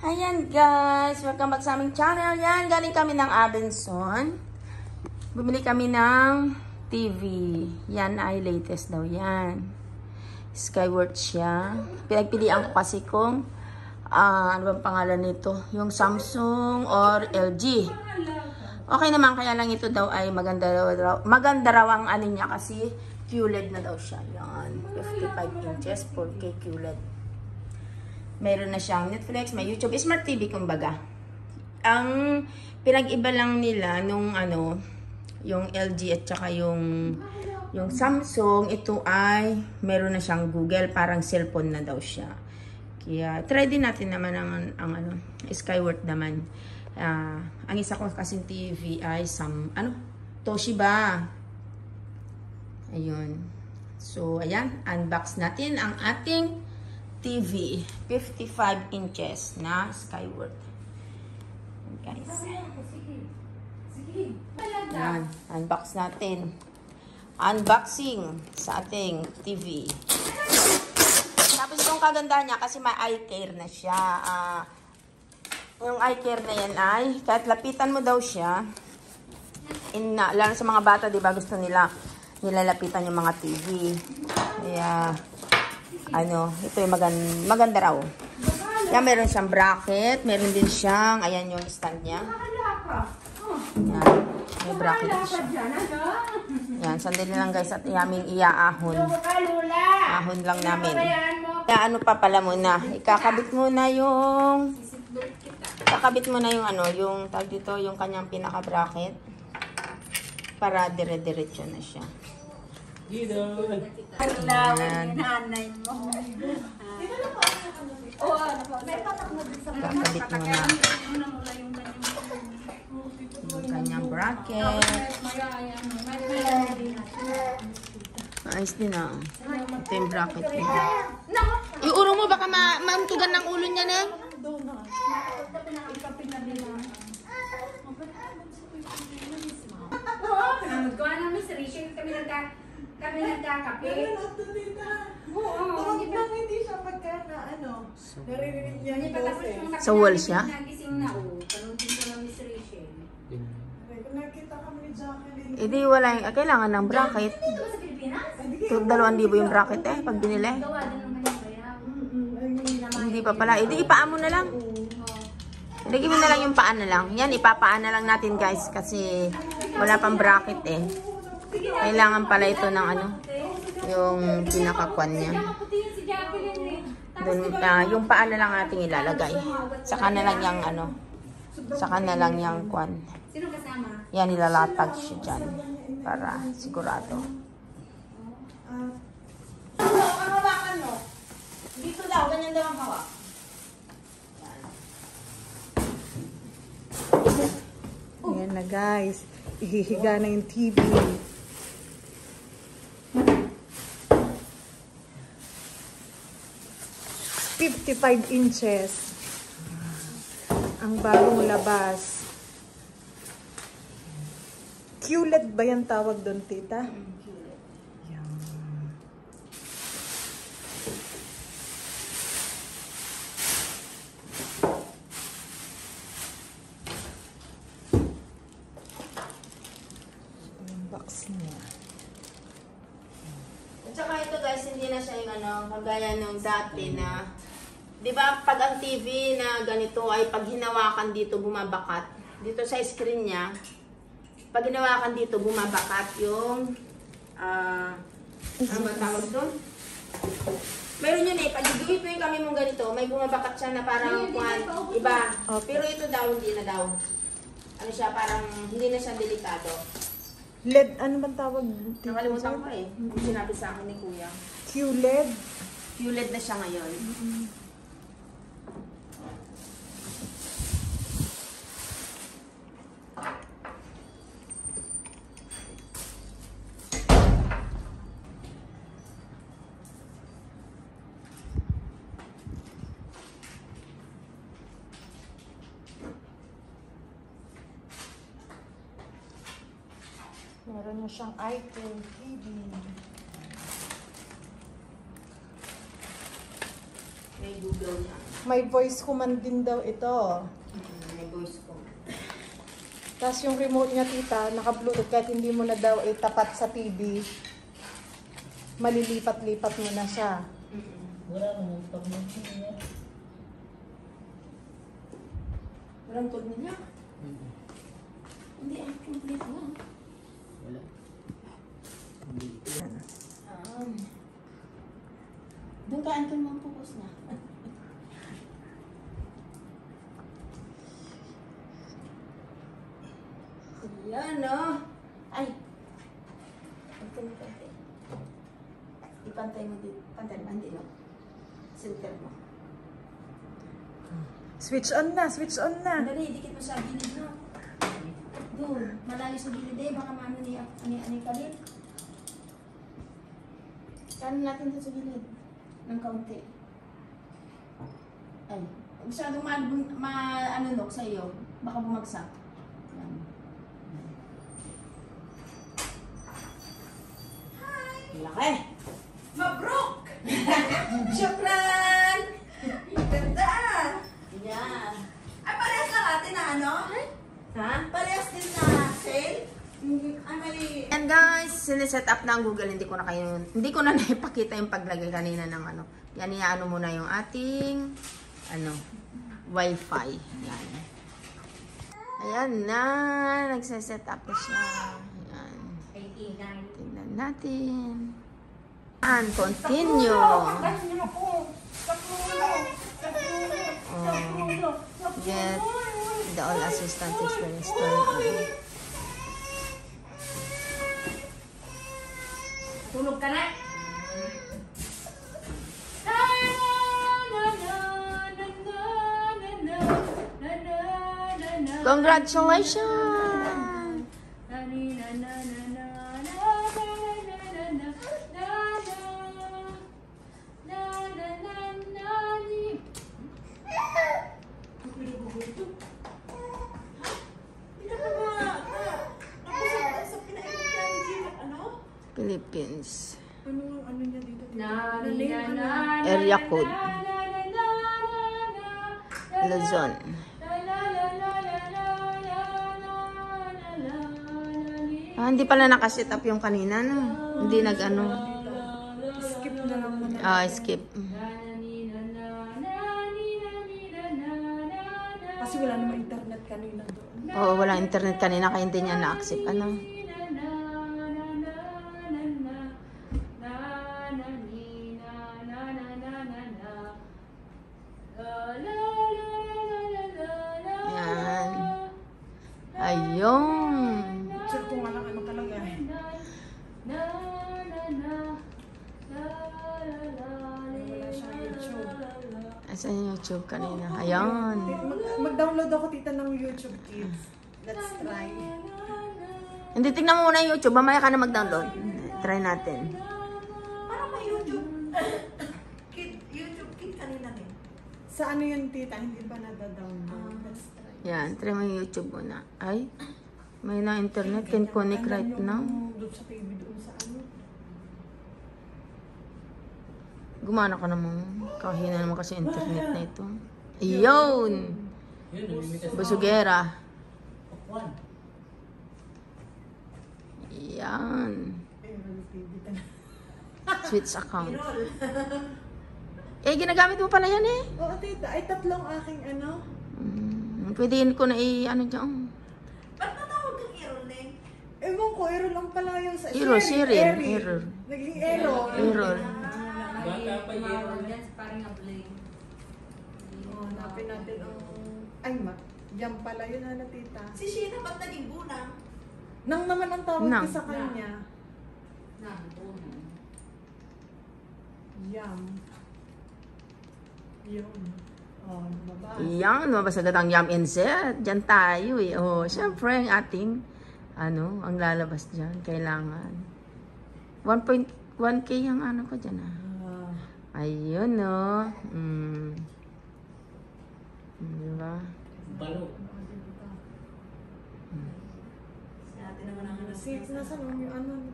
Ayan guys, welcome back sa aming channel. Yan, galing kami ng Abenson. Bumili kami ng TV. Yan ay latest daw yan. Skyward siya. Pinagpilian ko kasi kung ano bang pangalan nito? Yung Samsung or LG. Okay naman, kaya lang ito daw ay maganda raw ang ano niya kasi QLED na daw siya. Yan, 55 inches, 4K QLED. Meron na siyang Netflix, may YouTube, Smart TV kumbaga. Ang pinag-iba lang nila nung ano, yung LG at saka yung Samsung, ito ay meron na siyang Google, parang cellphone na daw siya. Kaya try din natin naman ang ano, Skyward naman. Ang isa ko kasing TV ay Toshiba. Ayun. So, ayan, unbox natin ang ating TV, 55 inches na Skyward. Guys. Yan, unbox natin. Unboxing sa ating TV. Tapos itong kagandahan niya kasi may eye care na siya. Yung eye care na yan ay, kahit lapitan mo daw siya, lalo sa mga bata, di ba, gusto nila nilalapitan yung mga TV. Kaya, ito yung maganda raw. Yan, meron siyang bracket. Meron din siyang, ayan yung stand niya. Yan, may bracket siya. Yan, sandali lang guys at aming iaahon. Ahon lang namin. Kaya ano pa pala muna, ikakabit muna yung yung tag dito, yung kanyang pinaka bracket para dire-diretso na siya. Ayan. Kakabit mo na yung kanyang bracket. Ayos din ah. Ito yung bracket niya. Iuro mo, baka mauntugan ng ulo niya na. Kami nagkakape. Oo, hindi siya pagka na naririnig niya yung boses. Sa wall siya? Nagising na, panuntin ko na Miss Rachel. Kung nakita kami ni Jacqueline. Hindi, wala yung, kailangan ng bracket. Dito ba sa Pilipinas? 2,000 yung bracket pag binili. Gawa din ng kanyang bayaw. Hindi pa pala. Hindi, ipaan mo na lang. Lagyan mo na lang yung paan na lang. Yan, ipapaan na lang natin guys kasi wala pang bracket eh. Kailangan pala ito ng yung pinakakwan niya. Dun, yung paan na lang ating ilalagay. Saka na lang yung saka na lang yung kwan. Sino kasama? Yan, nilalatag siya dyan. Para sigurado. Ang hawakan mo. Dito daw, ganyan daw ang hawak. Ayan na guys, ihihiga na yung TV. $55 inches. Ang bagong labas. QLED ba yan tawag doon, tita? Yan. Yung box niya. At saka ito guys, hindi na siya yung kagaya nung dati na, di ba pag ang TV na ganito ay pag hinawakan dito bumabakat, dito sa screen niya, pag hinawakan dito bumabakat yung, ano ba tawag doon? Meron yun pag i-giveaway kami mong ganito, may bumabakat siya na parang iba. Pero ito daw, hindi na daw. Ano siya, parang hindi na siya delikado. LED, ano bang tawag? Nakalimutan ko Yung sinabi sa akin ni Kuya. QLED? QLED na siya ngayon. Meron na siyang item, TV. May Google niya. May voice command din daw ito. May voice ko. Tapos yung remote niya, tita, naka-bluetooth kahit hindi mo na daw itapat sa TV. Malilipat-lipat mo na siya. Wala naman pag niya. Walang tog niya? Hindi, complete mo. Wala. Doon ka, Anton, mong focus na. Yan, no? Ay! Pantay mo, pantay. Ipantay mo dito. Pantay mo, hindi, no? Center mo. Switch on na, switch on na. Dali, dikit mo sa gilid, no? Doon, malayo sa gilid eh. Baka maano ni kalit. Kanan natin doon sa gilid. Ng kaunti. Ay, masyadong ma-ano sa iyo. Baka bumagsak. Yan. Laki! Mabrok! Shukran! Ganda! Yan. Ay, parehas lang natin na ano? Ha? Parehas din na sale? Ay, may... And guys, siniset up na ang Google. Hindi ko na naipakita yung paglagay kanina ng ano. Yan, iaano muna yung ating Wi-Fi. Yan. Ayan na. Nagsiset up na siya. Ayan. Tingnan natin. And continue. Get the all assistant experience turned. Tulog ka na. Congratulations! Philippines. Ano niya dito? Area code. Luzon. Hindi pala nakaset up yung kanina, no? Hindi nag-ano. Skip na lang muna. Skip. Kasi wala namang internet kanina doon. Oo, wala internet kanina kaya hindi niya na-accept. Ano? Yan. Ayun. Sir, kung ano talaga. Wala siyang YouTube. Asan yung YouTube kanina? Ayan. Mag-download ako, tita, ng YouTube Kids. Let's try. Hindi, tingnan mo muna yung YouTube. Mamaya ka na mag-download. Try natin. Parang may YouTube. YouTube Kid kanina rin. Sa ano yun, tita? Hindi ba nada-download? Let's try. Yan, try mo yung YouTube muna. Ay, may na internet. Can connect right now. Doon sa TV doon sa ano. Gumana ka naman. Kahina naman kasi internet na ito. Ayun! Basugera. Yan. Switch account. Ginagamit mo pala yan eh. Oo, tita. Ay, tatlong aking ano. Pwede ko na i-ano dyan. Ba't natawag kang Errol Neng? Ewan ko, error lang pala yung sa Error, Sirin. Eri. Error. Naging error. Error. Oh, hanapin natin ang... Ay, yan pala yun, ano, tita. Si Sheena ba't naging bunang? Nang naman ang tawag Nang. ko sa kanya. Yum. Yun. Oh, baba. Yan, lumabas agad ang Yum and Set. Diyan tayo eh. Oh, syempre ang ating, ang lalabas dyan. Kailangan. 1.1K yung ano ko dyan ah. Ayun no. Diba? Balo. Natin naman ang Seats na sa yung ano.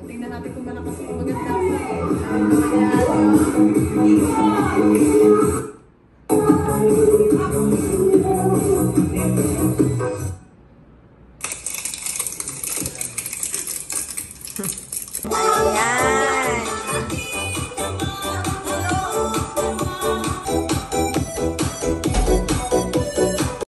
Tingnan natin kung malakas yung maganda. Ayan.